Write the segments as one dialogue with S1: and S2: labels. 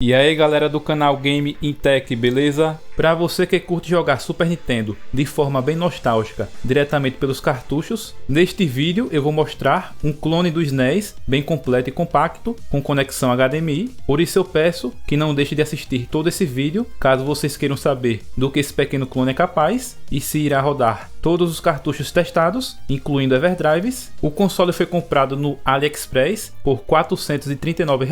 S1: E aí galera do canal Game in Tech, beleza? Pra você que curte jogar Super Nintendo de forma bem nostálgica, diretamente pelos cartuchos, neste vídeo eu vou mostrar um clone do SNES bem completo e compacto, com conexão HDMI. Por isso eu peço que não deixe de assistir todo esse vídeo, caso vocês queiram saber do que esse pequeno clone é capaz e se irá rodar todos os cartuchos testados, incluindo Everdrives. O console foi comprado no AliExpress por R$ 439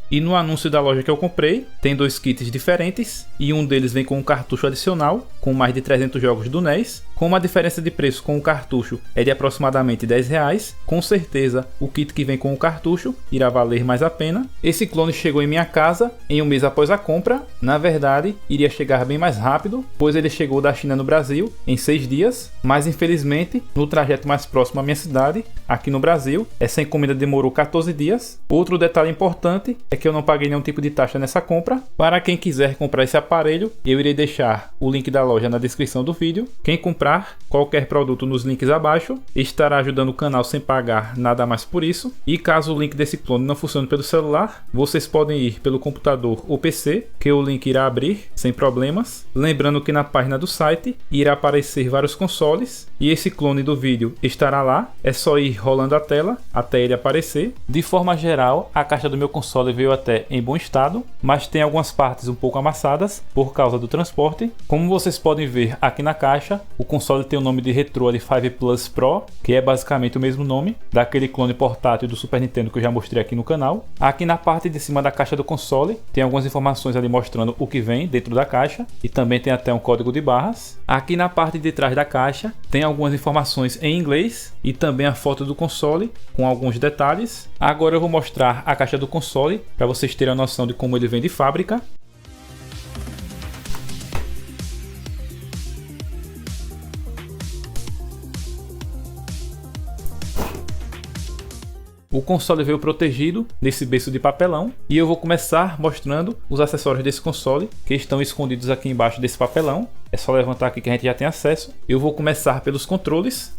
S1: e no anúncio da loja que eu comprei tem dois kits diferentes e um deles vem com um cartucho adicional com mais de 300 jogos do NES. Como a diferença de preço com o cartucho é de aproximadamente R$10, com certeza o kit que vem com o cartucho irá valer mais a pena. Esse clone chegou em minha casa em um mês após a compra. Na verdade, iria chegar bem mais rápido, pois ele chegou da China no Brasil em 6 dias, mas infelizmente no trajeto mais próximo à minha cidade, aqui no Brasil, essa encomenda demorou 14 dias. Outro detalhe importante é que eu não paguei nenhum tipo de taxa nessa compra. Para quem quiser comprar esse aparelho, eu irei deixar o link da loja na descrição do vídeo. Quem comprar qualquer produto nos links abaixo estará ajudando o canal sem pagar nada mais por isso. E caso o link desse clone não funcione pelo celular, vocês podem ir pelo computador ou PC, que o link irá abrir sem problemas. Lembrando que na página do site irá aparecer vários consoles e esse clone do vídeo estará lá. É só ir rolando a tela até ele aparecer. De forma geral, a caixa do meu console veio até em bom estado, mas tem algumas partes um pouco amassadas por causa do transporte. Como vocês podem ver aqui na caixa, o console tem o nome de Retro 5 Plus Pro, que é basicamente o mesmo nome daquele clone portátil do Super Nintendo que eu já mostrei aqui no canal. Aqui na parte de cima da caixa do console tem algumas informações ali mostrando o que vem dentro da caixa e também tem até um código de barras. Aqui na parte de trás da caixa tem algumas informações em inglês e também a foto do console com alguns detalhes. Agora eu vou mostrar a caixa do console para vocês terem a noção de como ele vem de fábrica. O console veio protegido nesse berço de papelão e eu vou começar mostrando os acessórios desse console que estão escondidos aqui embaixo desse papelão. É só levantar aqui que a gente já tem acesso. Eu vou começar pelos controles.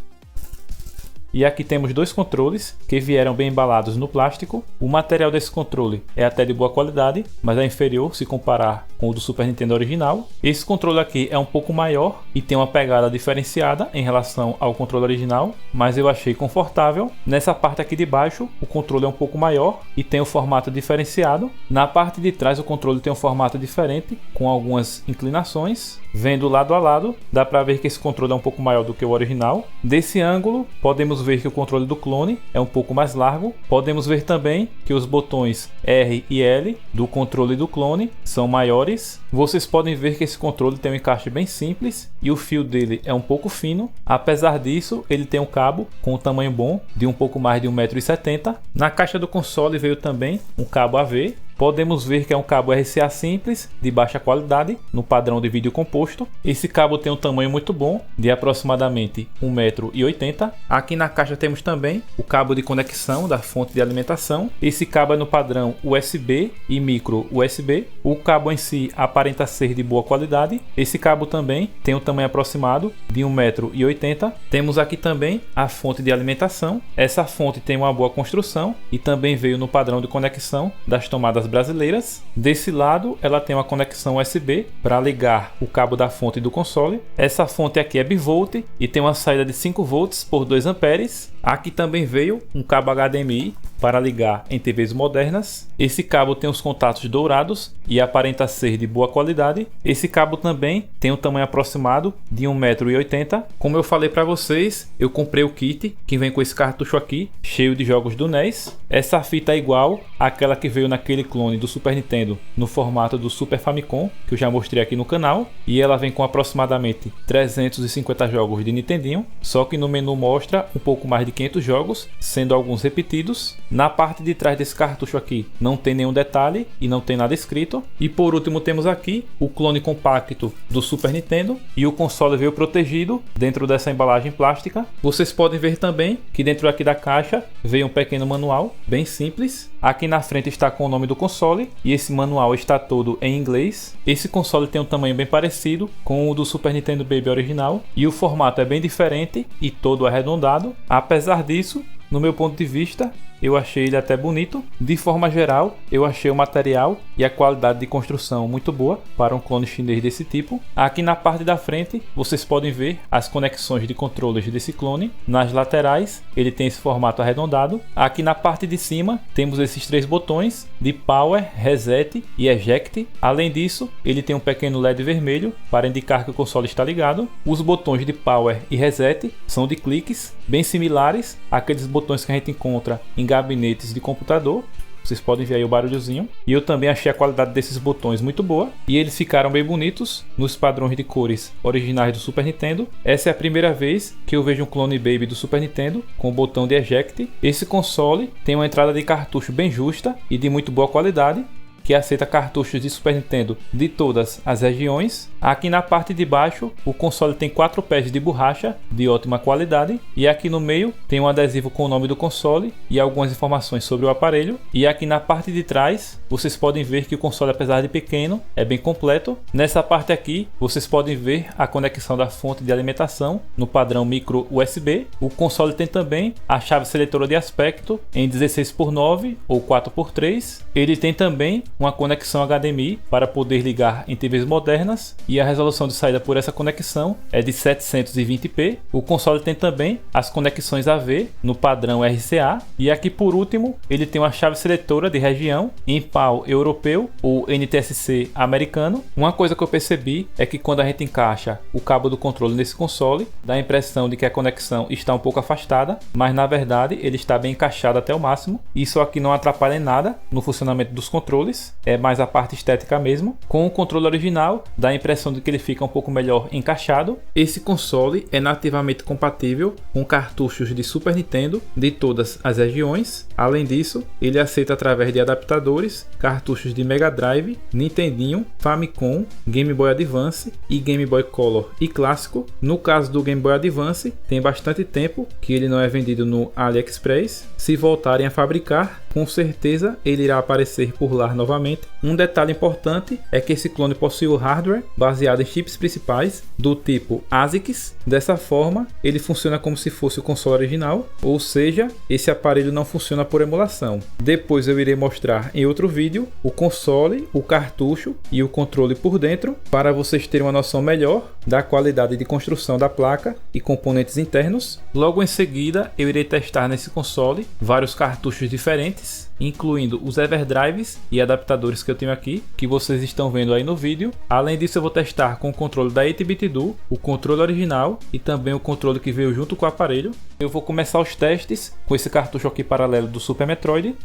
S1: E aqui temos dois controles que vieram bem embalados no plástico. O material desse controle é até de boa qualidade, mas é inferior se comparar com o do Super Nintendo original. Esse controle aqui é um pouco maior e tem uma pegada diferenciada em relação ao controle original, mas eu achei confortável. Nessa parte aqui de baixo, o controle é um pouco maior e tem o formato diferenciado. Na parte de trás, o controle tem um formato diferente, com algumas inclinações. Vendo lado a lado, dá para ver que esse controle é um pouco maior do que o original. Desse ângulo, podemos ver que o controle do clone é um pouco mais largo. Podemos ver também que os botões R e L do controle do clone são maiores. Vocês podem ver que esse controle tem um encaixe bem simples e o fio dele é um pouco fino. Apesar disso, ele tem um cabo com um tamanho bom de um pouco mais de 1,70 m. Na caixa do console veio também um cabo AV. Podemos ver que é um cabo RCA simples, de baixa qualidade, no padrão de vídeo composto. Esse cabo tem um tamanho muito bom, de aproximadamente 1,80 m. Aqui na caixa temos também o cabo de conexão da fonte de alimentação. Esse cabo é no padrão USB e micro USB. O cabo em si aparenta ser de boa qualidade. Esse cabo também tem um tamanho aproximado de 1,80 m. Temos aqui também a fonte de alimentação. Essa fonte tem uma boa construção e também veio no padrão de conexão das tomadas brasileiras. Desse lado ela tem uma conexão USB para ligar o cabo da fonte do console. Essa fonte aqui é bivolt e tem uma saída de 5 volts por 2 amperes. Aqui também veio um cabo HDMI para ligar em TVs modernas. Esse cabo tem os contatos dourados e aparenta ser de boa qualidade. Esse cabo também tem um tamanho aproximado de 1,80 m. Como eu falei para vocês, eu comprei o kit que vem com esse cartucho aqui, cheio de jogos do NES. Essa fita é igual àquela que veio naquele clone do Super Nintendo no formato do Super Famicom, que eu já mostrei aqui no canal, e ela vem com aproximadamente 350 jogos de Nintendinho, só que no menu mostra um pouco mais de 500 jogos, sendo alguns repetidos. Na parte de trás desse cartucho aqui não tem nenhum detalhe e não tem nada escrito. E por último temos aqui o clone compacto do Super Nintendo e o console veio protegido dentro dessa embalagem plástica. Vocês podem ver também que dentro aqui da caixa veio um pequeno manual bem simples. Aqui na frente está com o nome do console e esse manual está todo em inglês. Esse console tem um tamanho bem parecido com o do Super Nintendo Baby original e o formato é bem diferente e todo arredondado. Apesar disso, no meu ponto de vista, eu achei ele até bonito. De forma geral, eu achei o material e a qualidade de construção muito boa para um clone chinês desse tipo. Aqui na parte da frente, vocês podem ver as conexões de controles desse clone. Nas laterais, ele tem esse formato arredondado. Aqui na parte de cima, temos esses três botões de Power, Reset e Eject. Além disso, ele tem um pequeno LED vermelho para indicar que o console está ligado. Os botões de Power e Reset são de cliques, bem similares àqueles botões que a gente encontra em gabinetes de computador. Vocês podem ver aí o barulhozinho. E eu também achei a qualidade desses botões muito boa. E eles ficaram bem bonitos nos padrões de cores originais do Super Nintendo. Essa é a primeira vez que eu vejo um clone Baby do Super Nintendo com o botão de Eject. Esse console tem uma entrada de cartucho bem justa e de muito boa qualidade, que aceita cartuchos de Super Nintendo de todas as regiões. Aqui na parte de baixo, o console tem 4 pés de borracha de ótima qualidade, e aqui no meio tem um adesivo com o nome do console e algumas informações sobre o aparelho. E aqui na parte de trás, vocês podem ver que o console, apesar de pequeno, é bem completo. Nessa parte aqui, vocês podem ver a conexão da fonte de alimentação no padrão micro USB. O console tem também a chave seletora de aspecto em 16:9 ou 4:3. Ele tem também uma conexão HDMI para poder ligar em TVs modernas, e a resolução de saída por essa conexão é de 720p. O console tem também as conexões AV no padrão RCA, e aqui por último ele tem uma chave seletora de região em PAL europeu ou NTSC americano. Uma coisa que eu percebi é que quando a gente encaixa o cabo do controle nesse console, dá a impressão de que a conexão está um pouco afastada, mas na verdade ele está bem encaixado até o máximo. Isso aqui não atrapalha em nada no funcionamento dos controles, é mais a parte estética mesmo. Com o controle original, dá a impressão de que ele fica um pouco melhor encaixado. Esse console é nativamente compatível com cartuchos de Super Nintendo de todas as regiões. Além disso, ele aceita através de adaptadores cartuchos de Mega Drive, Nintendinho, Famicom, Game Boy Advance e Game Boy Color e Clássico. No caso do Game Boy Advance, tem bastante tempo que ele não é vendido no AliExpress. Se voltarem a fabricar, com certeza ele irá aparecer por lá novamente. Um detalhe importante é que esse clone possui o hardware baseado em chips principais do tipo ASICS. Dessa forma, ele funciona como se fosse o console original, ou seja, esse aparelho não funciona por emulação. Depois eu irei mostrar em outro vídeo o console, o cartucho e o controle por dentro, para vocês terem uma noção melhor da qualidade de construção da placa e componentes internos. Logo em seguida, eu irei testar nesse console vários cartuchos diferentes, incluindo os Everdrives e adaptadores que eu tenho aqui, que vocês estão vendo aí no vídeo. Além disso, eu vou testar com o controle da 8-bit do, o controle original e também o controle que veio junto com o aparelho. Eu vou começar os testes com esse cartucho aqui paralelo do Super Metroid.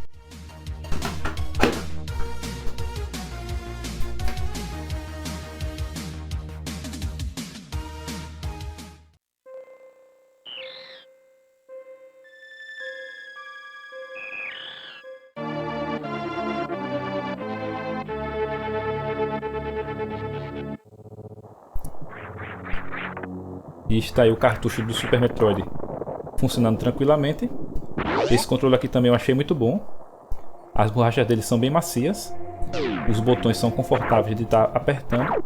S1: E está aí o cartucho do Super Metroid funcionando tranquilamente. Esse controle aqui também eu achei muito bom. As borrachas dele são bem macias. Os botões são confortáveis de estar apertando.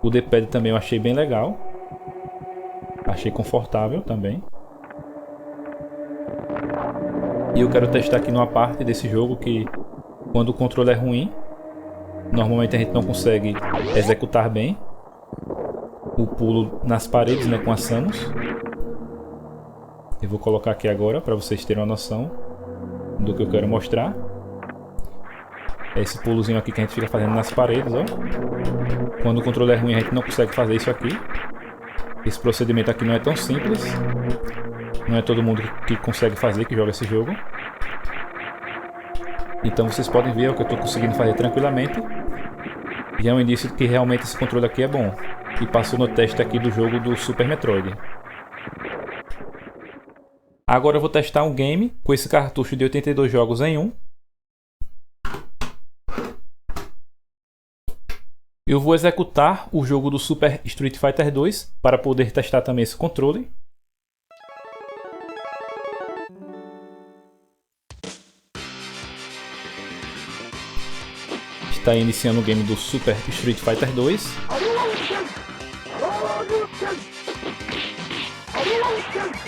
S1: O D-pad também eu achei bem legal. Achei confortável também. E eu quero testar aqui numa parte desse jogo que, quando o controle é ruim, normalmente a gente não consegue executar bem o pulo nas paredes, né, com a Samus. Eu vou colocar aqui agora para vocês terem uma noção do que eu quero mostrar. É esse pulozinho aqui que a gente fica fazendo nas paredes, ó. Quando o controle é ruim, a gente não consegue fazer isso aqui. Esse procedimento aqui não é tão simples. Não é todo mundo que consegue fazer, que joga esse jogo. Então vocês podem ver o que eu estou conseguindo fazer tranquilamente. E é um indício de que realmente esse controle aqui é bom. E passou no teste aqui do jogo do Super Metroid. Agora eu vou testar um game com esse cartucho de 82 jogos em um. Eu vou executar o jogo do Super Street Fighter 2 para poder testar também esse controle. Está iniciando o game do Super Street Fighter 2.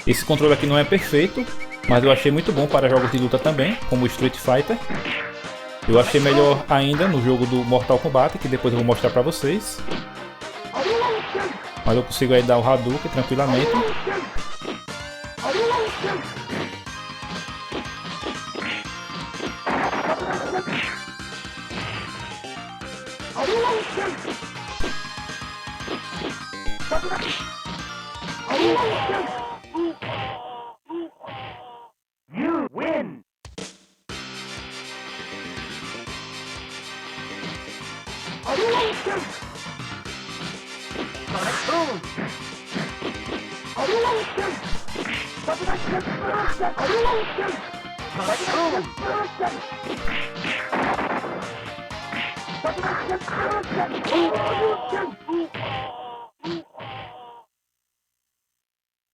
S1: Esse controle aqui não é perfeito, mas eu achei muito bom para jogos de luta também, como o Street Fighter. Eu achei melhor ainda no jogo do Mortal Kombat, que depois eu vou mostrar para vocês. Mas eu consigo aí dar o Hadouken tranquilamente.
S2: You win!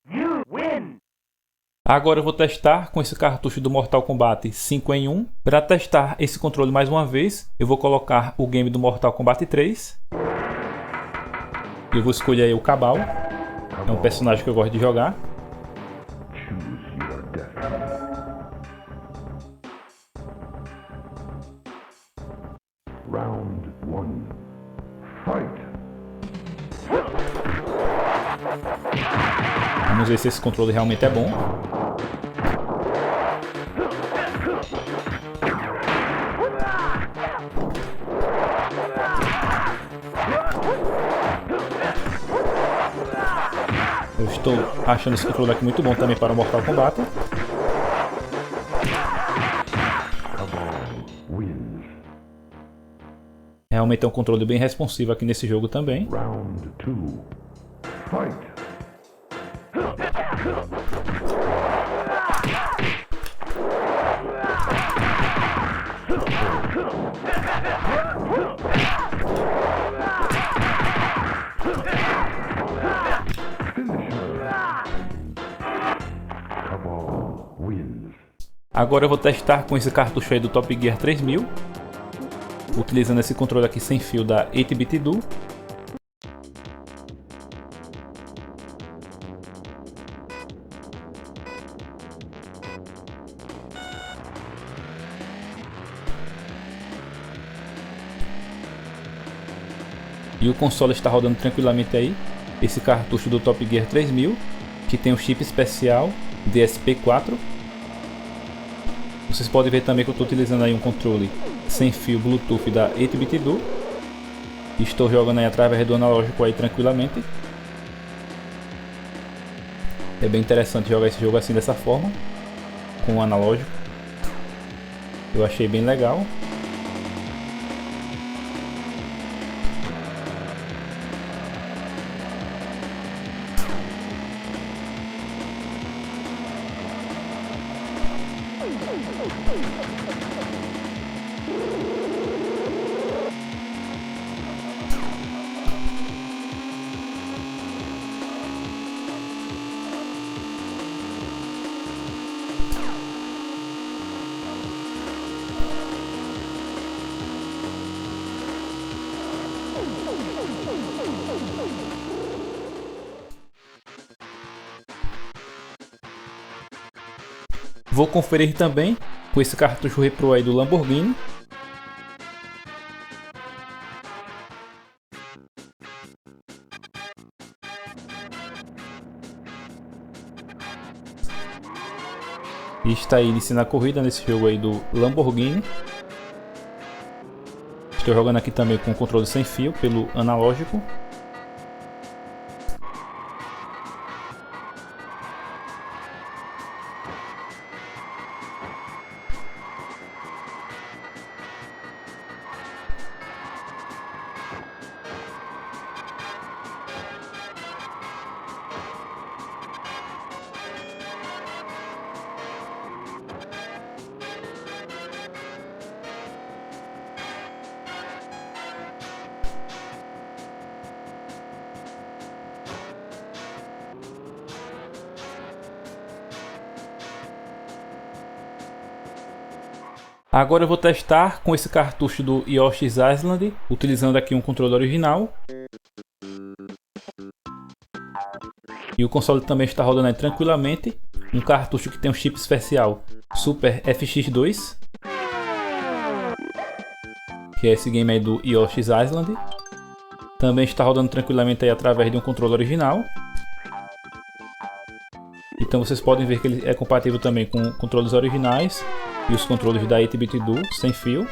S2: You win!
S1: Agora eu vou testar com esse cartucho do Mortal Kombat 5 em 1. Para testar esse controle mais uma vez, eu vou colocar o game do Mortal Kombat 3. Eu vou escolher aí o Kabal. É um personagem que eu gosto de jogar.
S3: Round 1. Fight!
S1: Vamos ver se esse controle realmente é bom. Eu estou achando esse controle aqui muito bom também para o Mortal Kombat.
S3: Wins.
S1: Realmente é um controle bem responsivo aqui nesse jogo também.
S3: Round 2. Fight! Kabal wins.
S1: Agora eu vou testar com esse cartucho aí do Top Gear 3000, utilizando esse controle aqui sem fio da 8-Bit Do. E o console está rodando tranquilamente aí, esse cartucho do Top Gear 3000, que tem um chip especial DSP-4. Vocês podem ver também que eu estou utilizando aí um controle sem fio Bluetooth da 8-Bit Do. Estou jogando aí através do analógico aí tranquilamente. É bem interessante jogar esse jogo assim dessa forma, com o analógico. Eu achei bem legal. Vou conferir também com esse cartucho repro aí do Lamborghini. E está aí iniciando a corrida nesse jogo aí do Lamborghini. Estou jogando aqui também com o controle sem fio pelo analógico. Agora eu vou testar com esse cartucho do Yoshi's Island, utilizando aqui um controle original. E o console também está rodando aí tranquilamente. um cartucho que tem um chip especial Super FX2, que é esse game aí do Yoshi's Island. Também está rodando tranquilamente aí através de um controle original. Então vocês podem ver que ele é compatível também com controles originais e os controles da 8-bit do sem fio.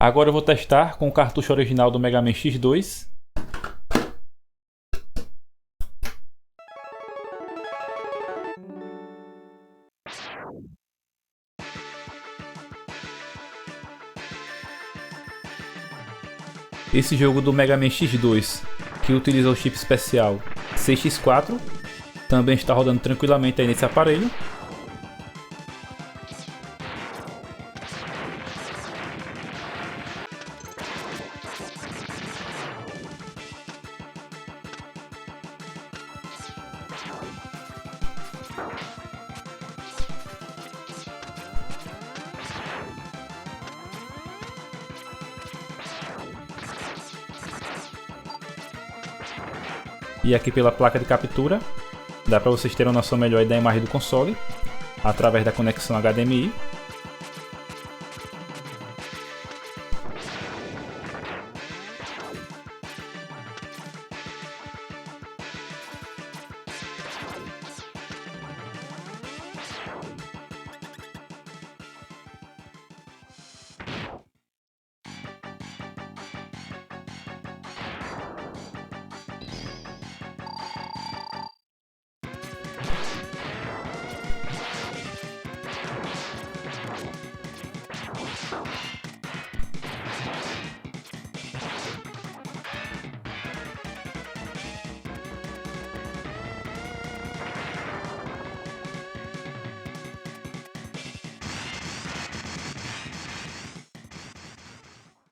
S1: Agora eu vou testar com o cartucho original do Mega Man X2. Esse jogo do Mega Man X2, que utiliza o chip especial 6x4, também está rodando tranquilamente aí nesse aparelho. E aqui pela placa de captura, dá para vocês terem uma noção melhor da imagem do console, através da conexão HDMI.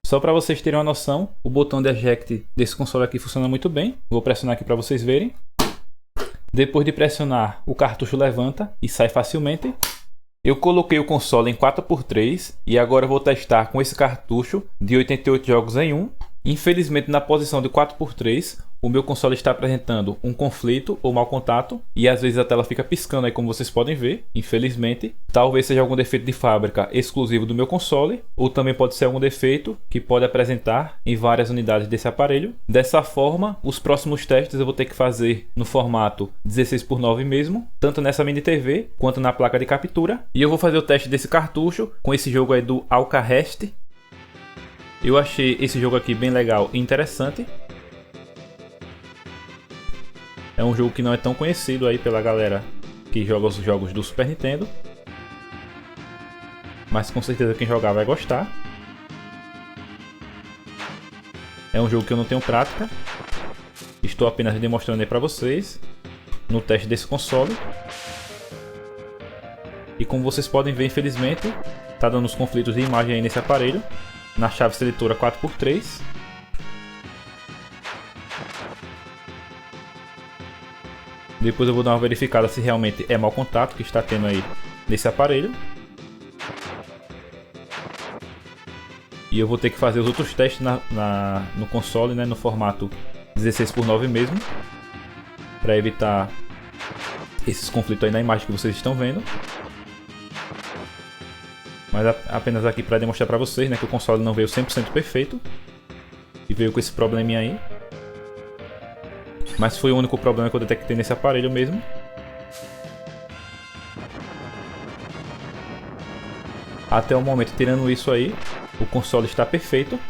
S1: Só para vocês terem uma noção, o botão de eject desse console aqui funciona muito bem. Vou pressionar aqui para vocês verem. Depois de pressionar, o cartucho levanta e sai facilmente. Eu coloquei o console em 4x3 e agora vou testar com esse cartucho de 88 jogos em 1. Infelizmente, na posição de 4x3, o meu console está apresentando um conflito ou mau contato e às vezes a tela fica piscando aí, como vocês podem ver. Infelizmente, talvez seja algum defeito de fábrica exclusivo do meu console, ou também pode ser algum defeito que pode apresentar em várias unidades desse aparelho. Dessa forma, os próximos testes eu vou ter que fazer no formato 16:9 mesmo, tanto nessa mini TV quanto na placa de captura. E eu vou fazer o teste desse cartucho com esse jogo aí do Alcahest. Eu achei esse jogo aqui bem legal e interessante. É um jogo que não é tão conhecido aí pela galera que joga os jogos do Super Nintendo, mas com certeza quem jogar vai gostar. É um jogo que eu não tenho prática, estou apenas demonstrando aí para vocês no teste desse console. E como vocês podem ver, infelizmente, está dando uns conflitos de imagem aí nesse aparelho, na chave seletora 4x3. Depois eu vou dar uma verificada se realmente é mau contato que está tendo aí nesse aparelho. E eu vou ter que fazer os outros testes no console, né, no formato 16:9 mesmo, para evitar esses conflitos aí na imagem que vocês estão vendo. Mas apenas aqui para demonstrar para vocês, né, que o console não veio 100% perfeito e veio com esse probleminha aí. Mas foi o único problema que eu detectei nesse aparelho mesmo. Até o momento, tirando isso aí, o console está perfeito.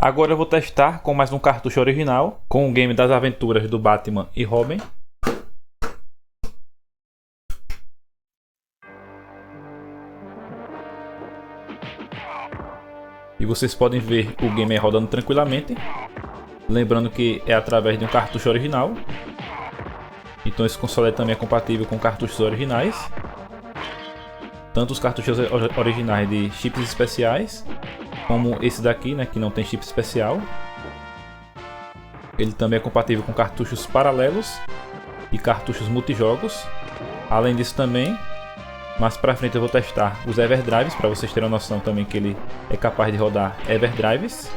S1: Agora eu vou testar com mais um cartucho original, com o game das aventuras do Batman e Robin. E vocês podem ver o game rodando tranquilamente. Lembrando que é através de um cartucho original. Então esse console também é compatível com cartuchos originais. Tanto os cartuchos originais de chips especiais, como esse daqui, né, que não tem chip especial. Ele também é compatível com cartuchos paralelos e cartuchos multijogos. Além disso também, mais pra frente eu vou testar os Everdrives, para vocês terem uma noção também que ele é capaz de rodar Everdrives.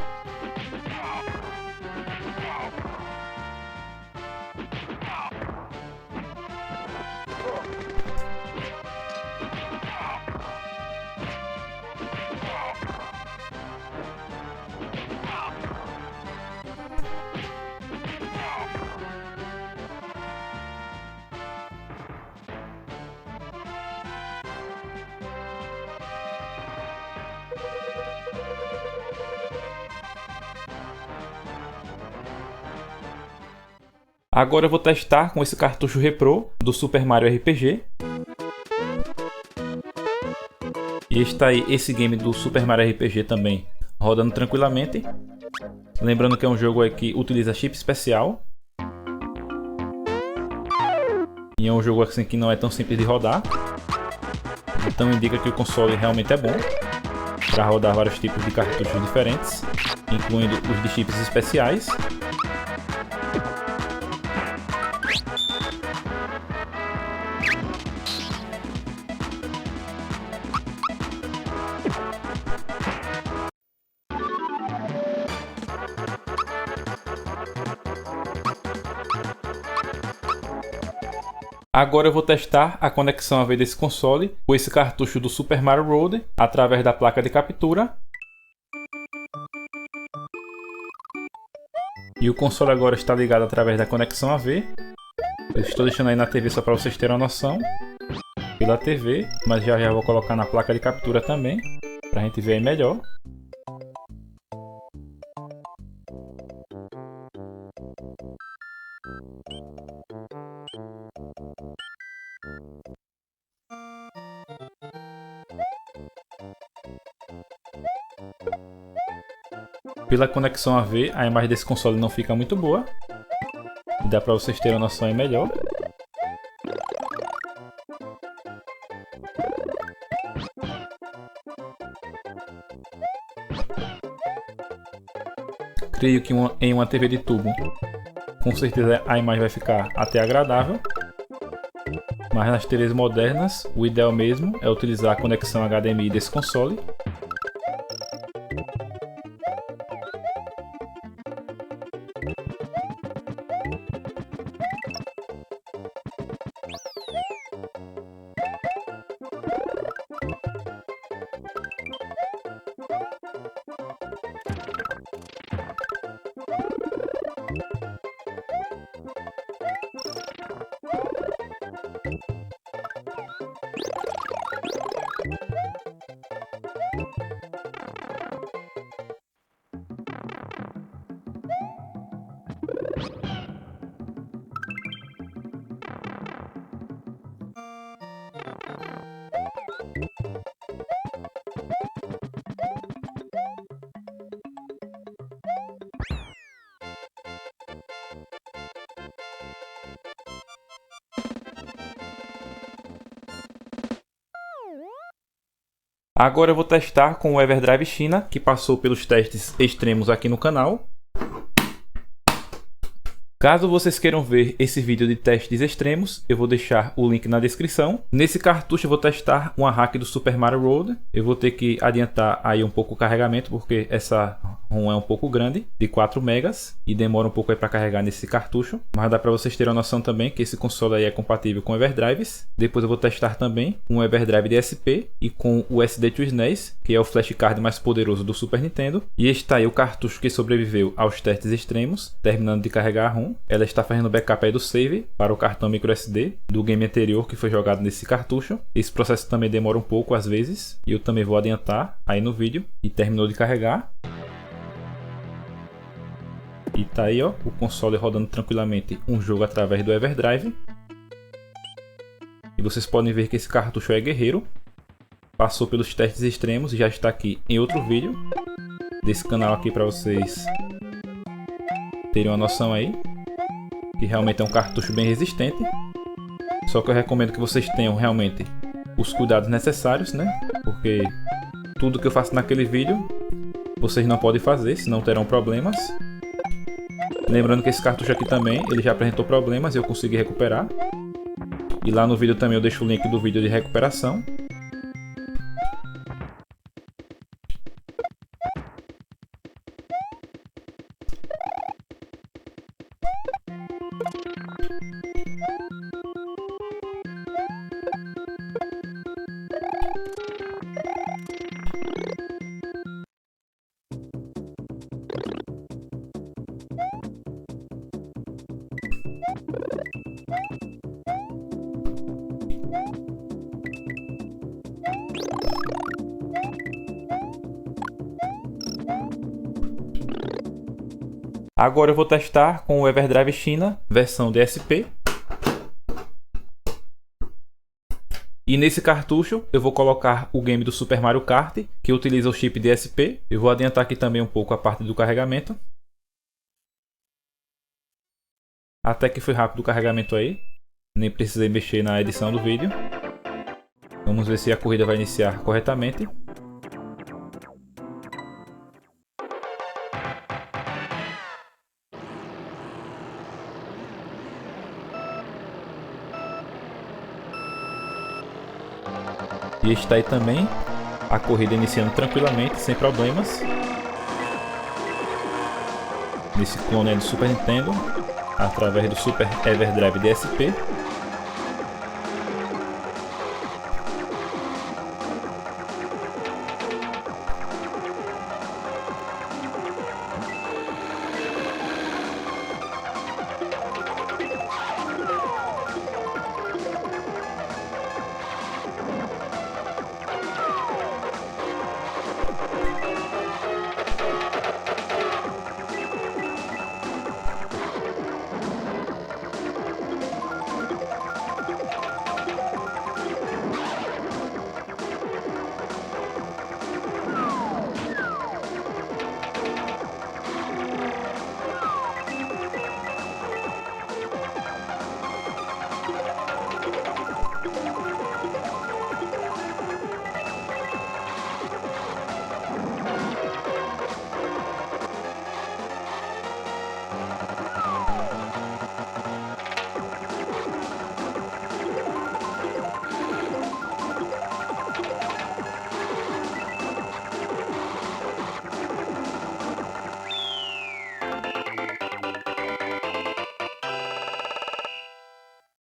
S1: Agora eu vou testar com esse cartucho Repro do Super Mario RPG. E está aí esse game do Super Mario RPG também rodando tranquilamente. Lembrando que é um jogo aí que utiliza chip especial. E é um jogo assim que não é tão simples de rodar. Então indica que o console realmente é bom para rodar vários tipos de cartuchos diferentes, incluindo os de chips especiais. Agora eu vou testar a conexão AV desse console com esse cartucho do Super Mario World através da placa de captura. E o console agora está ligado através da conexão AV. Eu estou deixando aí na TV só para vocês terem uma noção. Pela TV, mas já vou colocar na placa de captura também, para a gente ver aí melhor. Pela conexão AV, a imagem desse console não fica muito boa. E dá para vocês terem uma noção aí melhor. Creio que em uma TV de tubo, com certeza a imagem vai ficar até agradável. Mas nas TVs modernas, o ideal mesmo é utilizar a conexão HDMI desse console. Agora eu vou testar com o Everdrive China, que passou pelos testes extremos aqui no canal. Caso vocês queiram ver esse vídeo de testes extremos, eu vou deixar o link na descrição. Nesse cartucho eu vou testar uma hack do Super Mario World. Eu vou ter que adiantar aí um pouco o carregamento, porque essa ROM é um pouco grande, de 4 megas, e demora um pouco aí para carregar nesse cartucho. Mas dá para vocês terem uma noção também que esse console aí é compatível com Everdrives. Depois eu vou testar também um Everdrive DSP e com o SD to SNES, que é o flashcard mais poderoso do Super Nintendo. E está aí o cartucho que sobreviveu aos testes extremos, terminando de carregar a ROM. Ela está fazendo backup aí do save para o cartão microSD do game anterior que foi jogado nesse cartucho. Esse processo também demora um pouco às vezes, e eu também vou adiantar aí no vídeo. E terminou de carregar. E tá aí, ó, o console rodando tranquilamente um jogo através do Everdrive. E vocês podem ver que esse cartucho é guerreiro. Passou pelos testes extremos e já está aqui em outro vídeo. desse canal aqui para vocês terem uma noção aí. Que realmente é um cartucho bem resistente. Só que eu recomendo que vocês tenham realmente os cuidados necessários, né? Porque tudo que eu faço naquele vídeo vocês não podem fazer, senão terão problemas. Lembrando que esse cartucho aqui também, ele já apresentou problemas e eu consegui recuperar. E lá no vídeo também eu deixo o link do vídeo de recuperação. Agora eu vou testar com o Everdrive China, versão DSP. E nesse cartucho eu vou colocar o game do Super Mario Kart, que utiliza o chip DSP. Eu vou adiantar aqui também um pouco a parte do carregamento. Até que foi rápido o carregamento aí. Nem precisei mexer na edição do vídeo. Vamos ver se a corrida vai iniciar corretamente. E está aí também a corrida iniciando tranquilamente, sem problemas. Nesse clone do Super Nintendo, através do Super Everdrive DSP.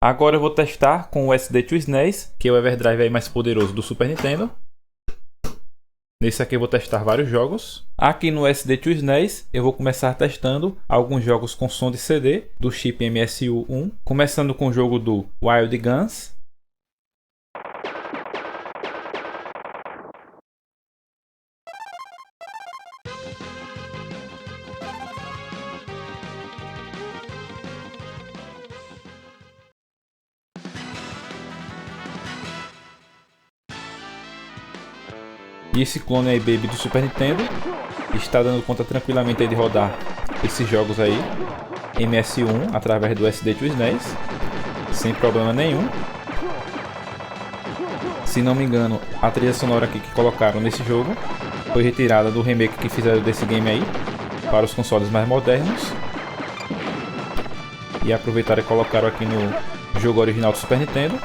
S1: Agora eu vou testar com o SD2 SNES, que é o Everdrive aí mais poderoso do Super Nintendo. Nesse aqui eu vou testar vários jogos. Aqui no SD2 SNES eu vou começar testando alguns jogos com som de CD do chip MSU1, começando com o jogo do Wild Guns. E esse clone aí, Baby, do Super Nintendo, está dando conta tranquilamente aí de rodar esses jogos aí, MSU1, através do SD2 SNES, sem problema nenhum. Se não me engano, a trilha sonora aqui que colocaram nesse jogo foi retirada do remake que fizeram desse game aí, para os consoles mais modernos. E aproveitaram e colocaram aqui no jogo original do Super Nintendo.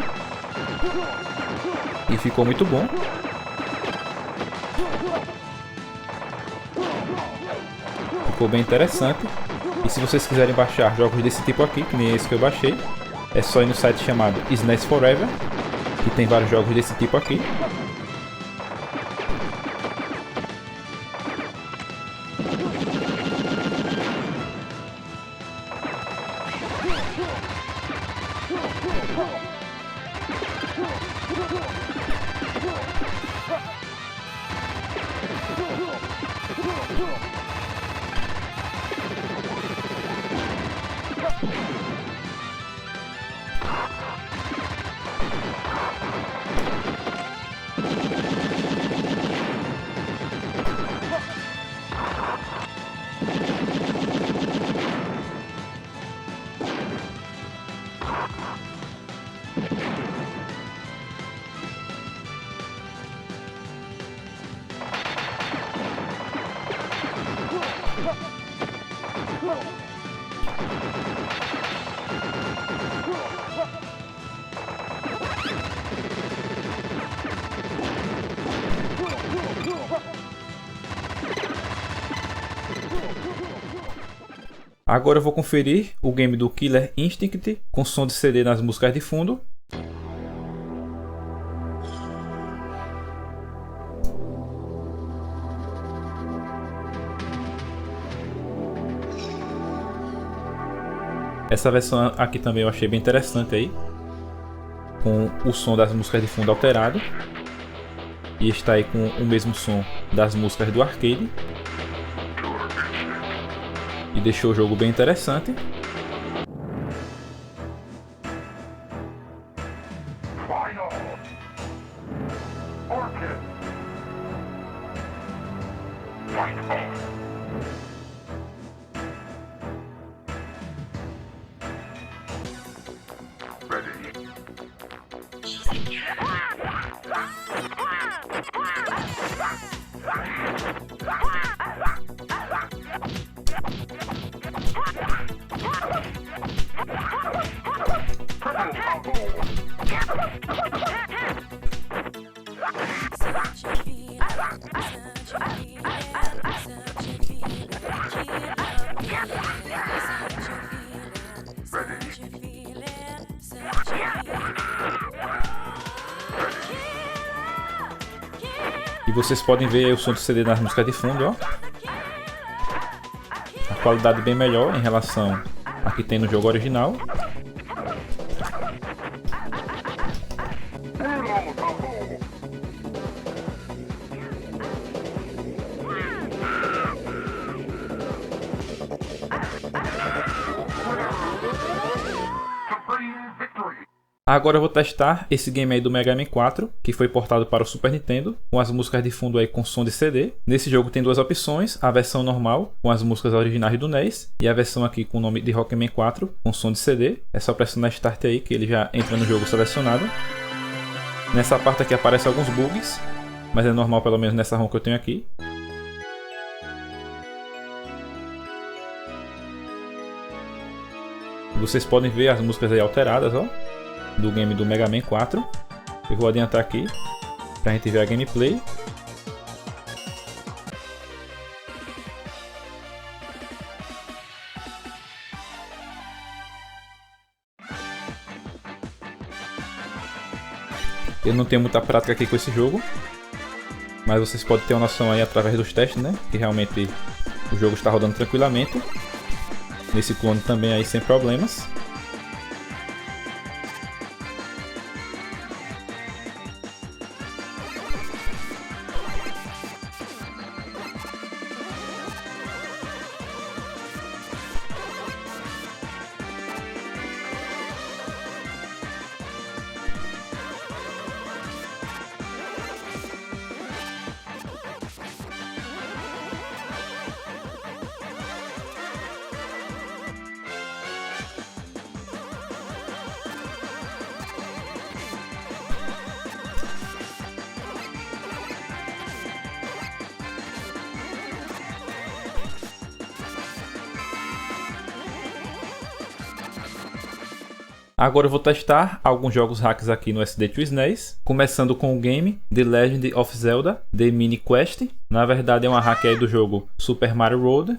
S1: E ficou muito bom. Ficou bem interessante. E se vocês quiserem baixar jogos desse tipo aqui, que nem esse que eu baixei, é só ir no site chamado SNES Forever, que tem vários jogos desse tipo aqui. Agora eu vou conferir o game do Killer Instinct com som de CD nas músicas de fundo. Essa versão aqui também eu achei bem interessante aí, com o som das músicas de fundo alterado. E está aí com o mesmo som das músicas do arcade. E deixou o jogo bem interessante.
S3: Final. Orchid. Fight on. Ready.
S1: E vocês podem ver aí o som do CD nas músicas de fundo, ó. A qualidade bem melhor em relação a que tem no jogo original. Agora eu vou testar esse game aí do Mega Man 4, que foi portado para o Super Nintendo, com as músicas de fundo aí com som de CD. Nesse jogo tem duas opções, a versão normal, com as músicas originais do NES, e a versão aqui com o nome de Rockman 4, com som de CD. É só pressionar Start aí, que ele já entra no jogo selecionado. Nessa parte aqui aparecem alguns bugs, mas é normal pelo menos nessa ROM que eu tenho aqui. Vocês podem ver as músicas aí alteradas, ó, do game do Mega Man 4. Eu vou adiantar aqui pra gente ver a gameplay. Eu não tenho muita prática aqui com esse jogo, mas vocês podem ter uma noção aí através dos testes, né? Que realmente o jogo está rodando tranquilamente. Nesse clone também aí sem problemas. Agora eu vou testar alguns jogos hacks aqui no SD2 SNES, começando com o game The Legend of Zelda The Mini Quest. Na verdade é uma hack aí do jogo Super Mario World,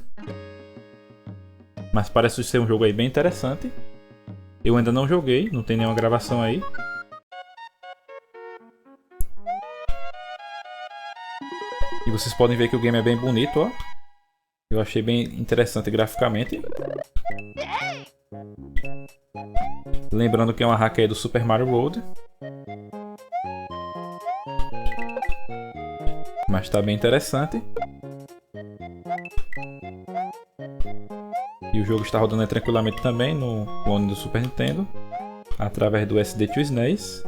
S1: mas parece ser um jogo aí bem interessante. Eu ainda não joguei, não tem nenhuma gravação aí. E vocês podem ver que o game é bem bonito, ó. Eu achei bem interessante graficamente. Lembrando que é uma hack aí do Super Mario World. Mas tá bem interessante. E o jogo está rodando aí tranquilamente também no clone do Super Nintendo, através do SD2 SNES.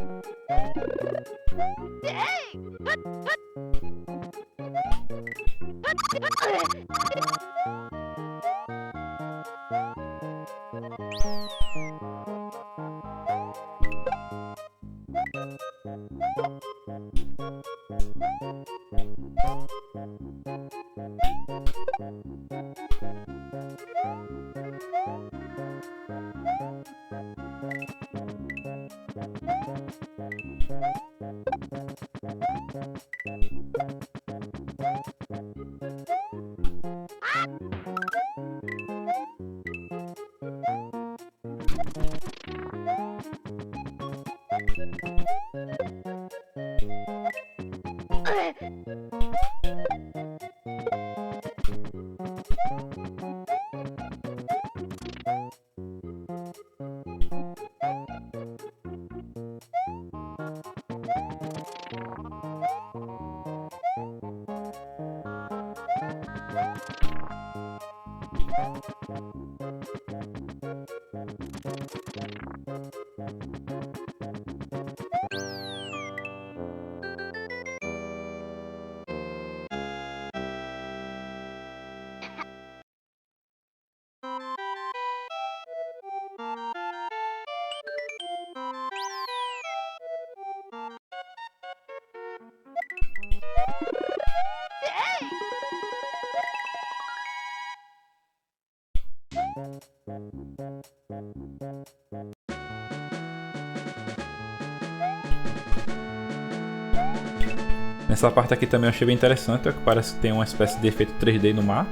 S1: Nessa parte aqui também eu achei bem interessante, é que parece que tem uma espécie de efeito 3D no mar.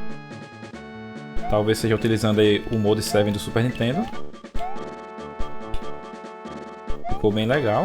S1: Talvez seja utilizando aí o Mode 7 do Super Nintendo. Ficou bem legal.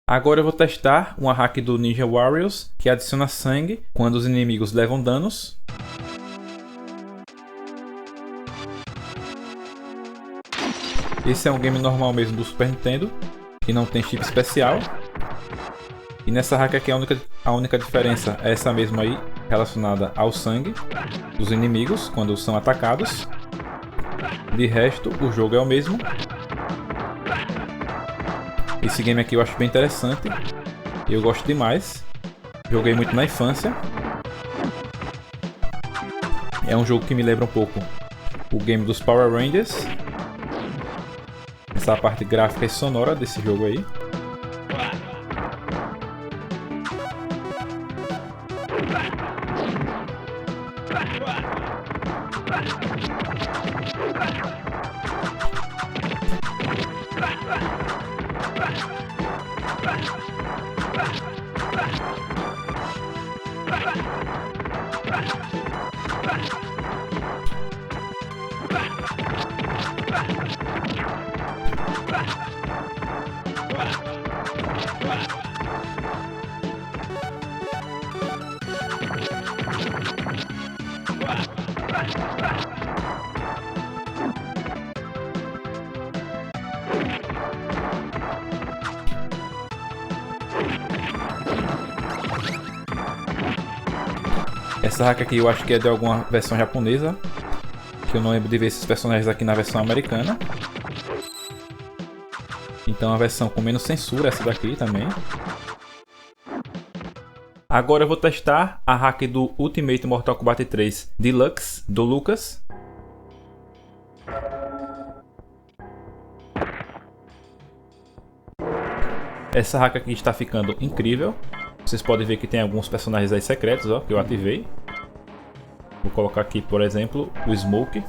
S1: Agora eu vou testar uma hack do Ninja Warriors que adiciona sangue quando os inimigos levam danos. Esse é um game normal mesmo do Super Nintendo, que não tem chip especial. E nessa hack aqui a única diferença é essa mesma aí, relacionada ao sangue dos inimigos quando são atacados. De resto, o jogo é o mesmo. Esse game aqui eu acho bem interessante, eu gosto demais, joguei muito na infância. É um jogo que me lembra um pouco o game dos Power Rangers. Essa parte gráfica e sonora desse jogo aí. Essa hack aqui eu acho que é de alguma versão japonesa, que eu não lembro de ver esses personagens aqui na versão americana. Então a versão com menos censura, essa daqui também. Agora eu vou testar a hack do Ultimate Mortal Kombat 3 Deluxe do Lucas. Essa hack aqui está ficando incrível. Vocês podem ver que tem alguns personagens aí secretos, ó, que eu ativei. Vou colocar aqui, por exemplo, o Smoke,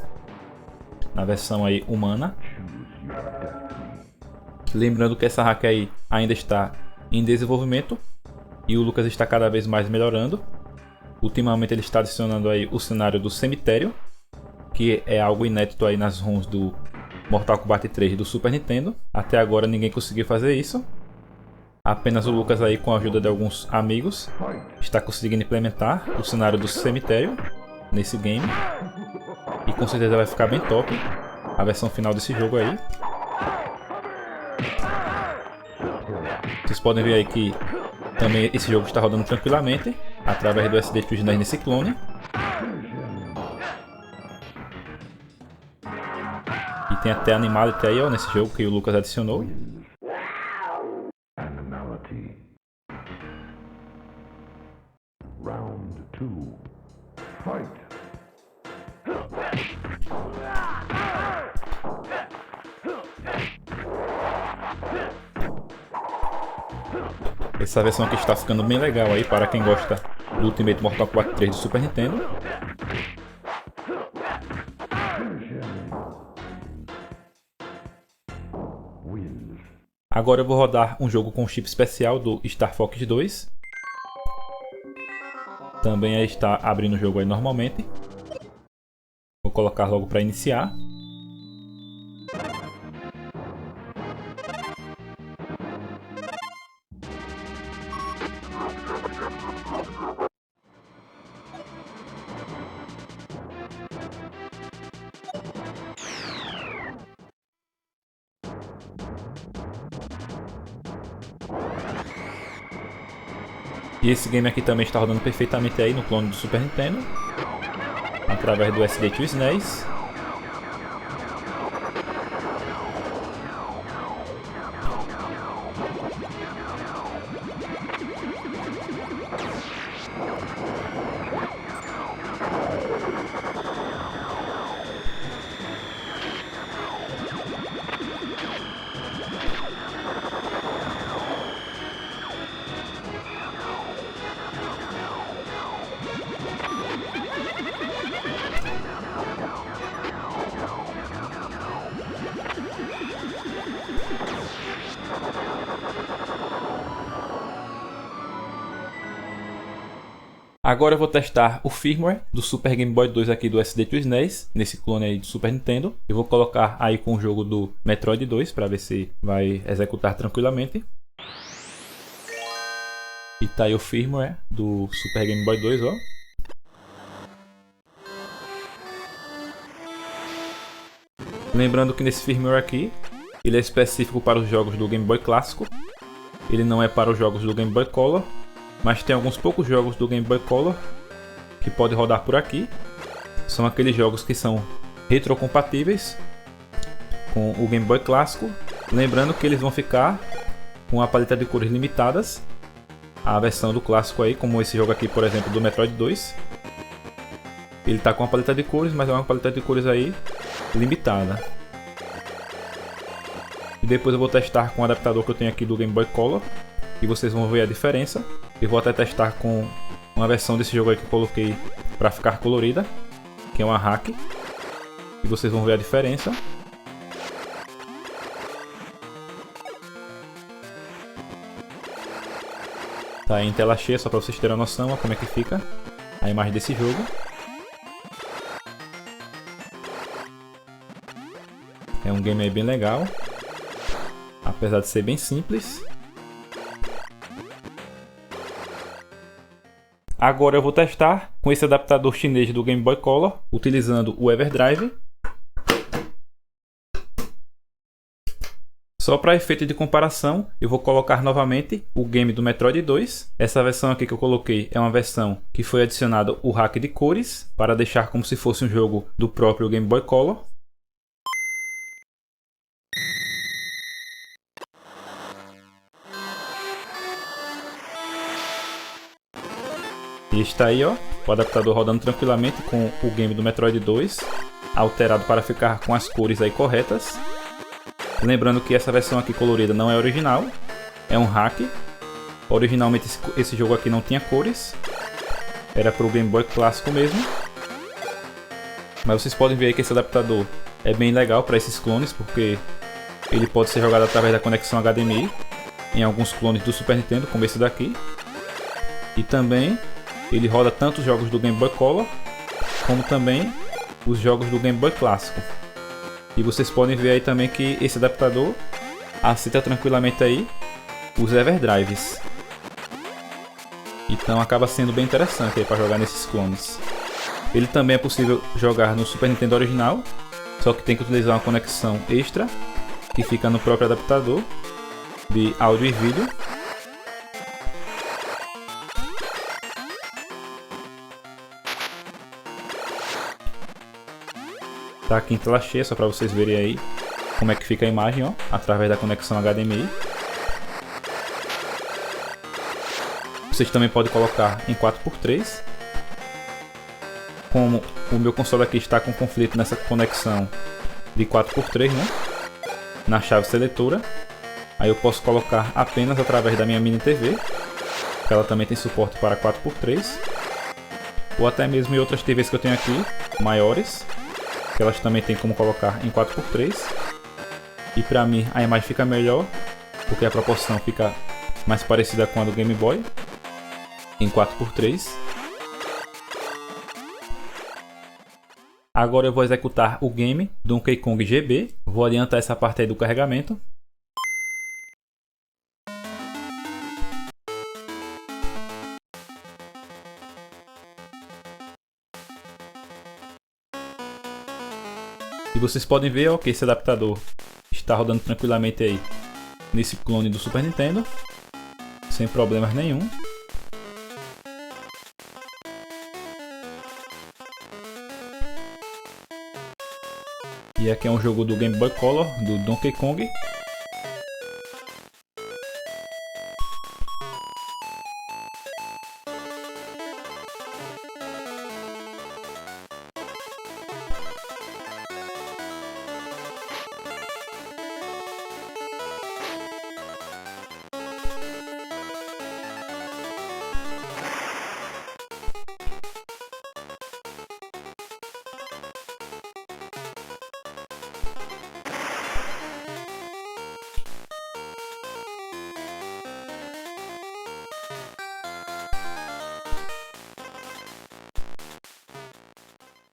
S1: na versão aí humana. Lembrando que essa hack aí ainda está em desenvolvimento e o Lucas está cada vez mais melhorando. Ultimamente ele está adicionando aí o cenário do cemitério que é algo inédito aí nas ROMs do Mortal Kombat 3 do Super Nintendo. Até agora ninguém conseguiu fazer isso. Apenas o Lucas aí, com a ajuda de alguns amigos, está conseguindo implementar o cenário do cemitério nesse game. E com certeza vai ficar bem top a versão final desse jogo aí. Vocês podem ver aí que também esse jogo está rodando tranquilamente através do SD Twist nesse clone. E tem até Animality aí, ó, nesse jogo que o Lucas adicionou.
S3: Round 2. Fight.
S1: Essa versão aqui está ficando bem legal aí para quem gosta do Ultimate Mortal Kombat 3 do Super Nintendo. Agora eu vou rodar um jogo com chip especial do Star Fox 2. Também aí está abrindo o jogo aí normalmente. Vou colocar logo para iniciar. E esse game aqui também está rodando perfeitamente aí no clone do Super Nintendo, através do SD to SNES. Agora eu vou testar o firmware do Super Game Boy 2 aqui do SD to SNES, nesse clone aí do Super Nintendo. Eu vou colocar aí com o jogo do Metroid 2 para ver se vai executar tranquilamente. E tá aí o firmware do Super Game Boy 2, ó. Lembrando que nesse firmware aqui, ele é específico para os jogos do Game Boy clássico. Ele não é para os jogos do Game Boy Color. Mas tem alguns poucos jogos do Game Boy Color que pode rodar por aqui. São aqueles jogos que são retrocompatíveis com o Game Boy clássico. Lembrando que eles vão ficar com a paleta de cores limitadas. A versão do clássico aí, como esse jogo aqui, por exemplo, do Metroid 2. Ele está com a paleta de cores, mas é uma paleta de cores aí limitada. E depois eu vou testar com o adaptador que eu tenho aqui do Game Boy Color. E vocês vão ver a diferença. Eu vou até testar com uma versão desse jogo aí que eu coloquei para ficar colorida, que é uma hack. E vocês vão ver a diferença. Tá em tela cheia, só para vocês terem uma noção de como é que fica a imagem desse jogo. É um game aí bem legal, apesar de ser bem simples. Agora eu vou testar com esse adaptador chinês do Game Boy Color, utilizando o Everdrive. Só para efeito de comparação, eu vou colocar novamente o game do Metroid 2. Essa versão aqui que eu coloquei é uma versão que foi adicionado o hack de cores, para deixar como se fosse um jogo do próprio Game Boy Color. E está aí, ó, o adaptador rodando tranquilamente com o game do Metroid 2, alterado para ficar com as cores aí corretas. Lembrando que essa versão aqui colorida não é original, é um hack. Originalmente esse jogo aqui não tinha cores, era para o Game Boy clássico mesmo. Mas vocês podem ver aí que esse adaptador é bem legal para esses clones, porque ele pode ser jogado através da conexão HDMI em alguns clones do Super Nintendo, como esse daqui. E também ele roda tanto os jogos do Game Boy Color, como também os jogos do Game Boy clássico. E vocês podem ver aí também que esse adaptador aceita tranquilamente aí os Everdrives. Então acaba sendo bem interessante aí para jogar nesses clones. Ele também é possível jogar no Super Nintendo original, só que tem que utilizar uma conexão extra que fica no próprio adaptador de áudio e vídeo. Tá aqui em tela cheia, só para vocês verem aí como é que fica a imagem, ó, através da conexão HDMI. Vocês também podem colocar em 4x3. Como o meu console aqui está com conflito nessa conexão de 4x3, né, na chave seletora, aí eu posso colocar apenas através da minha mini TV, que ela também tem suporte para 4x3, ou até mesmo em outras TVs que eu tenho aqui, maiores, que elas também tem como colocar em 4x3. E para mim a imagem fica melhor, porque a proporção fica mais parecida com a do Game Boy, em 4x3. Agora eu vou executar o game Donkey Kong GB. Vou adiantar essa parte aí do carregamento. E vocês podem ver, ó, que esse adaptador está rodando tranquilamente aí nesse clone do Super Nintendo, sem problemas nenhum. E aqui é um jogo do Game Boy Color, do Donkey Kong.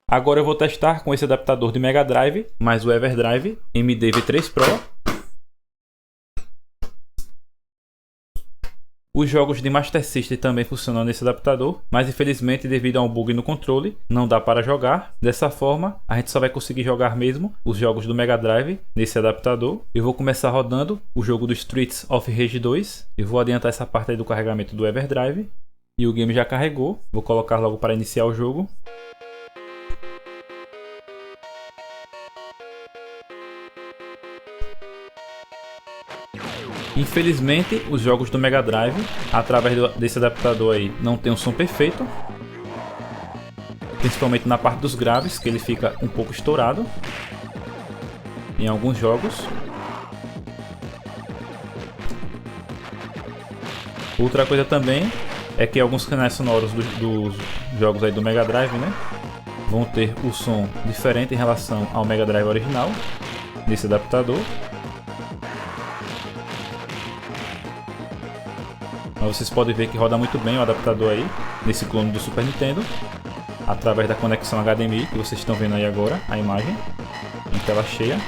S1: Agora eu vou testar com esse adaptador de Mega Drive, mais o Everdrive MDV3 Pro. Os jogos de Master System também funcionam nesse adaptador, mas infelizmente devido a um bug no controle, não dá para jogar. Dessa forma, a gente só vai conseguir jogar mesmo os jogos do Mega Drive nesse adaptador. Eu vou começar rodando o jogo do Streets of Rage 2. Eu vou adiantar essa parte aí do carregamento do Everdrive. E o game já carregou. Vou colocar logo para iniciar o jogo. Infelizmente, os jogos do Mega Drive, através desse adaptador aí, não tem um som perfeito. Principalmente na parte dos graves, que ele fica um pouco estourado em alguns jogos. Outra coisa também é que alguns canais sonoros dos jogos aí do Mega Drive, né, vão ter o som diferente em relação ao Mega Drive original, nesse adaptador. Mas vocês podem ver que roda muito bem o adaptador aí, nesse clone do Super Nintendo, através da conexão HDMI, que vocês estão vendo aí agora, a imagem, em tela cheia.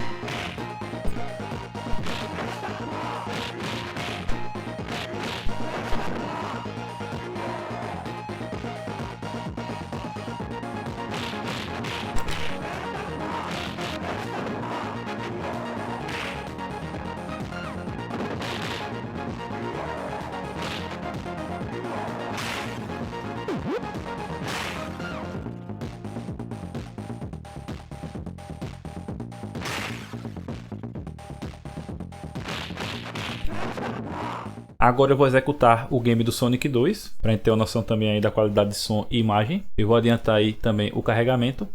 S1: Agora eu vou executar o game do Sonic 2, para a gente ter uma noção também aí da qualidade de som e imagem. Eu vou adiantar aí também o carregamento.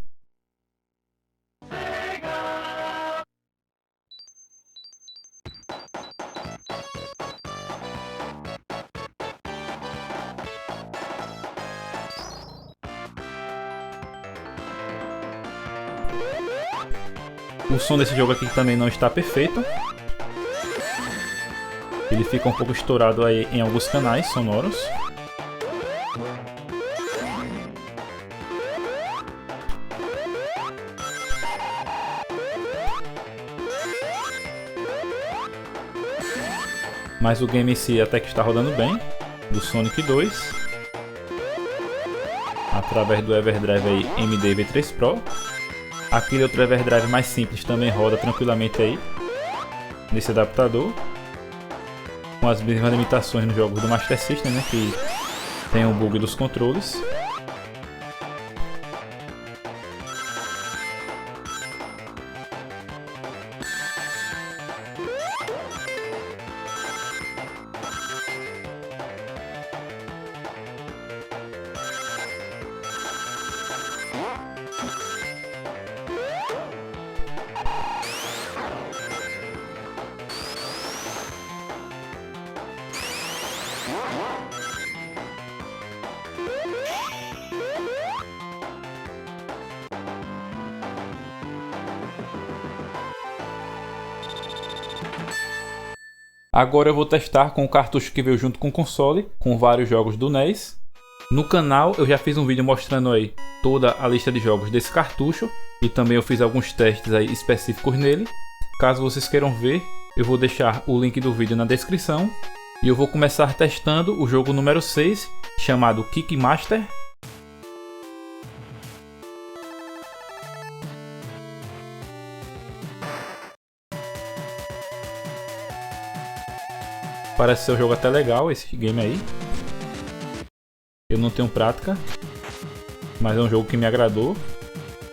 S1: O som desse jogo aqui também não está perfeito. Ele fica um pouco estourado aí em alguns canais sonoros. mas o game em si até que está rodando bem, do Sonic 2, através do Everdrive aí MD V3 Pro. Aquele outro Everdrive mais simples também roda tranquilamente aí nesse adaptador, com as mesmas limitações nos jogos do Master System, né, que tem o bug dos controles. Agora eu vou testar com o cartucho que veio junto com o console, com vários jogos do NES. No canal eu já fiz um vídeo mostrando aí toda a lista de jogos desse cartucho e também eu fiz alguns testes aí específicos nele. Caso vocês queiram ver, eu vou deixar o link do vídeo na descrição. E eu vou começar testando o jogo número 6, chamado Kickmaster. Parece ser um jogo até legal esse game aí. Eu não tenho prática, mas é um jogo que me agradou,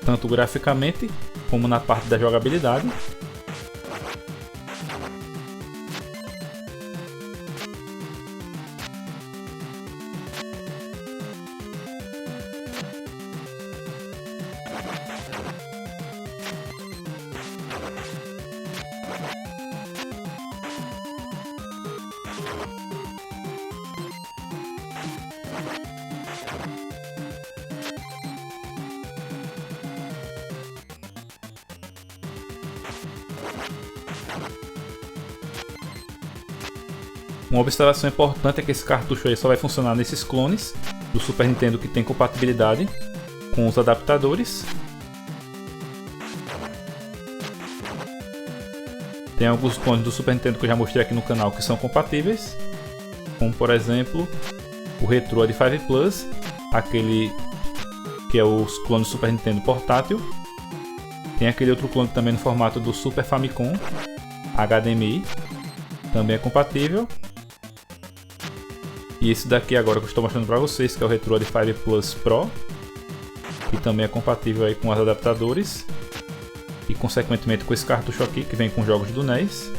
S1: tanto graficamente como na parte da jogabilidade. Uma observação importante é que esse cartucho aí só vai funcionar nesses clones do Super Nintendo que tem compatibilidade com os adaptadores. Tem alguns clones do Super Nintendo que eu já mostrei aqui no canal que são compatíveis, como por exemplo o Retroid 5 Plus, aquele que é os clones do Super Nintendo portátil. Tem aquele outro clone também no formato do Super Famicom HDMI, também é compatível. E esse daqui agora que eu estou mostrando para vocês, que é o Retroid 5 Plus Pro, que também é compatível aí com os adaptadores e consequentemente com esse cartucho aqui que vem com jogos do NES.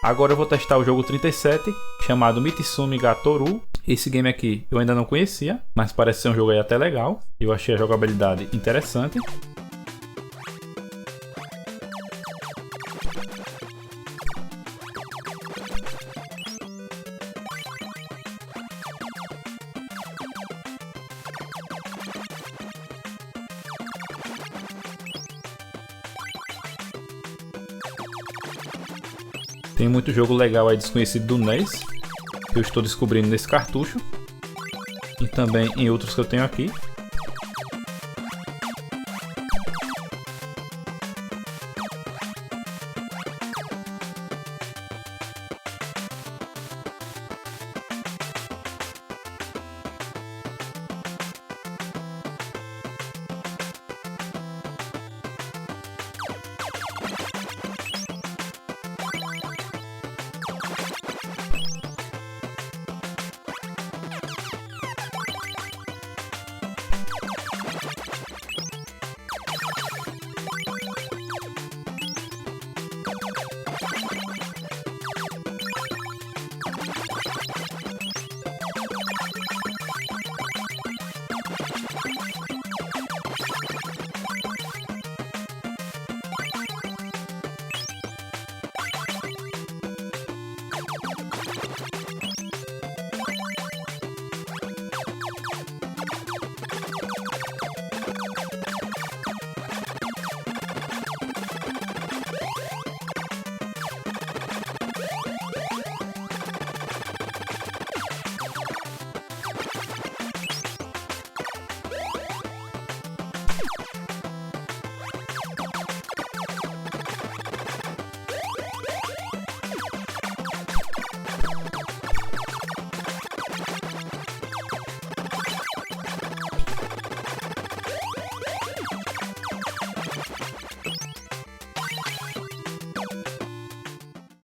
S1: Agora eu vou testar o jogo 37, chamado Mitsumi ga Toru. Esse game aqui eu ainda não conhecia, mas parece ser um jogo aí até legal. Eu achei a jogabilidade interessante. Tem muito jogo legal aí desconhecido do NES, que eu estou descobrindo nesse cartucho. E também em outros que eu tenho aqui.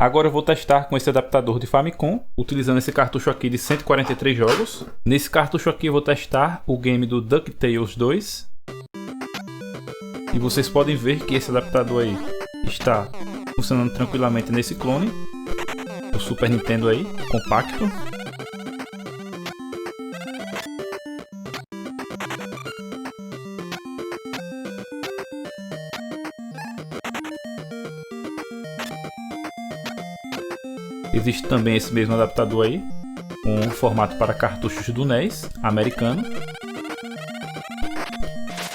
S1: Agora eu vou testar com esse adaptador de Famicom, utilizando esse cartucho aqui de 143 jogos. Nesse cartucho aqui eu vou testar o game do DuckTales 2. E vocês podem ver que esse adaptador aí está funcionando tranquilamente nesse clone do Super Nintendo aí, compacto. Existe também esse mesmo adaptador aí, com formato para cartuchos do NES americano.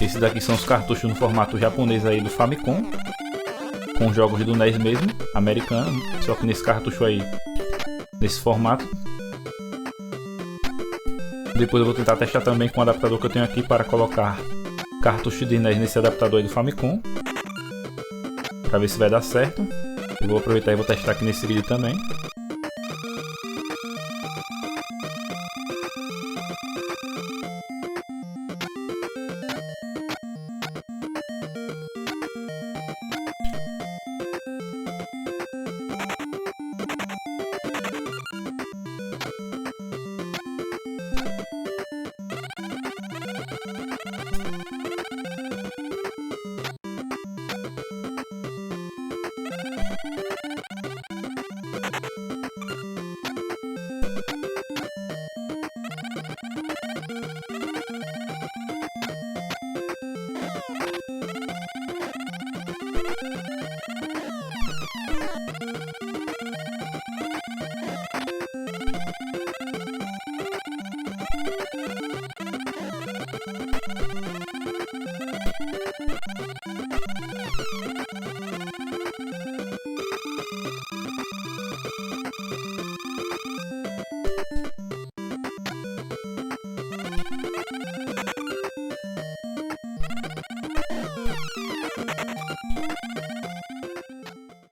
S1: Esses daqui são os cartuchos no formato japonês aí do Famicom, com jogos do NES mesmo, americano, só que nesse cartucho aí, nesse formato. Depois eu vou tentar testar também com o adaptador que eu tenho aqui para colocar cartucho de NES nesse adaptador aí do Famicom, para ver se vai dar certo. Eu vou aproveitar e vou testar aqui nesse vídeo também.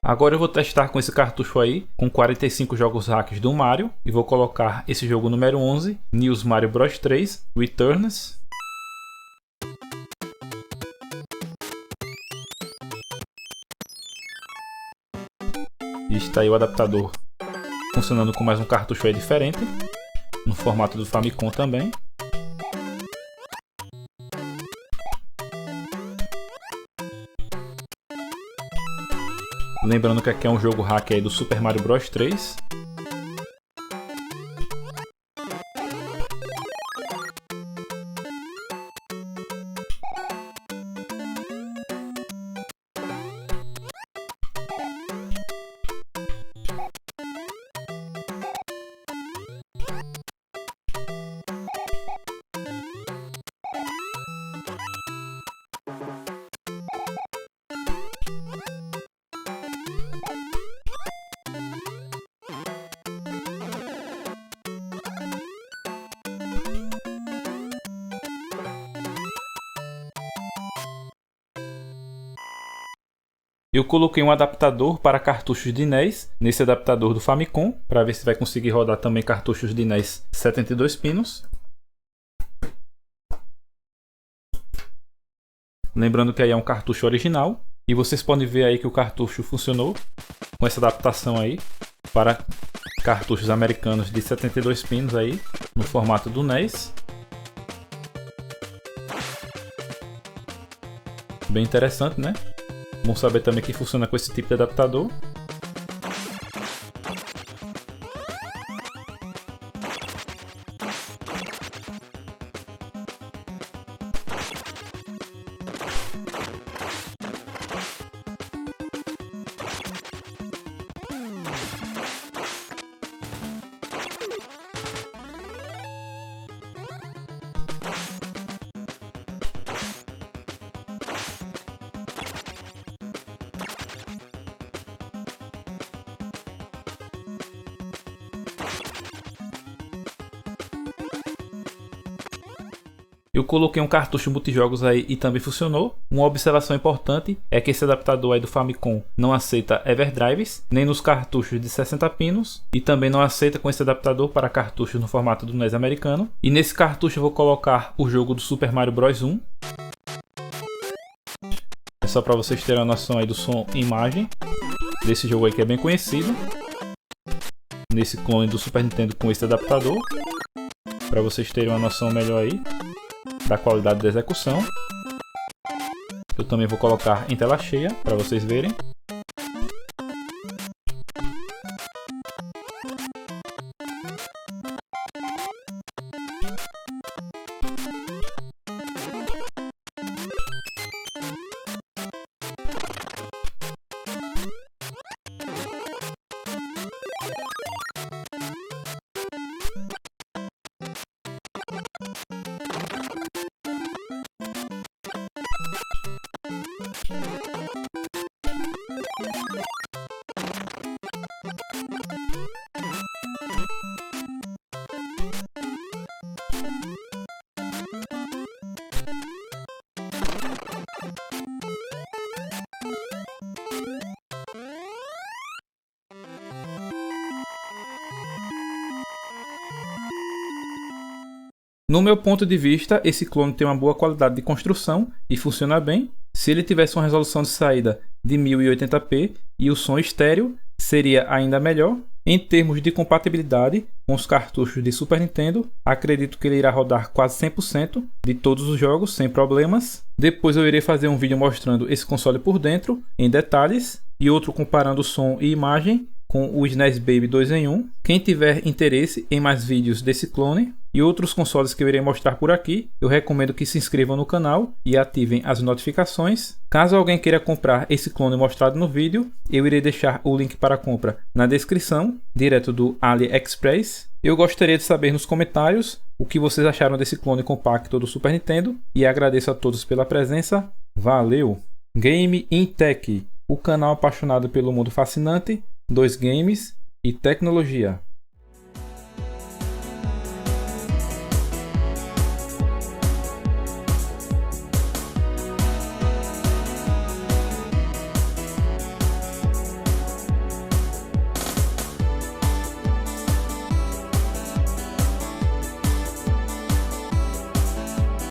S1: Agora eu vou testar com esse cartucho aí, com 45 jogos hacks do Mario, e vou colocar esse jogo número 11, New Mario Bros 3 Returns. E está aí o adaptador funcionando com mais um cartucho aí diferente, no formato do Famicom também. Lembrando que aqui é um jogo hack aí do Super Mario Bros 3. Eu coloquei um adaptador para cartuchos de NES nesse adaptador do Famicom, para ver se vai conseguir rodar também cartuchos de NES 72 pinos. Lembrando que aí é um cartucho original, e vocês podem ver aí que o cartucho funcionou com essa adaptação aí para cartuchos americanos de 72 pinos aí no formato do NES. Bem interessante, né? Bom saber também que funciona com esse tipo de adaptador. Eu coloquei um cartucho multijogos aí e também funcionou. Uma observação importante é que esse adaptador aí do Famicom não aceita Everdrives, nem nos cartuchos de 60 pinos, e também não aceita com esse adaptador para cartuchos no formato do NES americano. E nesse cartucho eu vou colocar o jogo do Super Mario Bros 1. É só para vocês terem a noção aí do som e imagem desse jogo aí que é bem conhecido. Nesse clone do Super Nintendo com esse adaptador, para vocês terem uma noção melhor aí da qualidade da execução. Eu também vou colocar em tela cheia para vocês verem. No meu ponto de vista, esse clone tem uma boa qualidade de construção e funciona bem. Se ele tivesse uma resolução de saída de 1080p e o som estéreo, seria ainda melhor. Em termos de compatibilidade com os cartuchos de Super Nintendo, acredito que ele irá rodar quase 100% de todos os jogos sem problemas. Depois eu irei fazer um vídeo mostrando esse console por dentro, em detalhes, e outro comparando som e imagem com o SNES Baby 2 em 1. Quem tiver interesse em mais vídeos desse clone e outros consoles que eu irei mostrar por aqui, eu recomendo que se inscrevam no canal e ativem as notificações. Caso alguém queira comprar esse clone mostrado no vídeo, eu irei deixar o link para compra na descrição, direto do AliExpress. Eu gostaria de saber nos comentários o que vocês acharam desse clone compacto do Super Nintendo e agradeço a todos pela presença. Valeu! Game in Tech, o canal apaixonado pelo mundo fascinante dos games e tecnologia.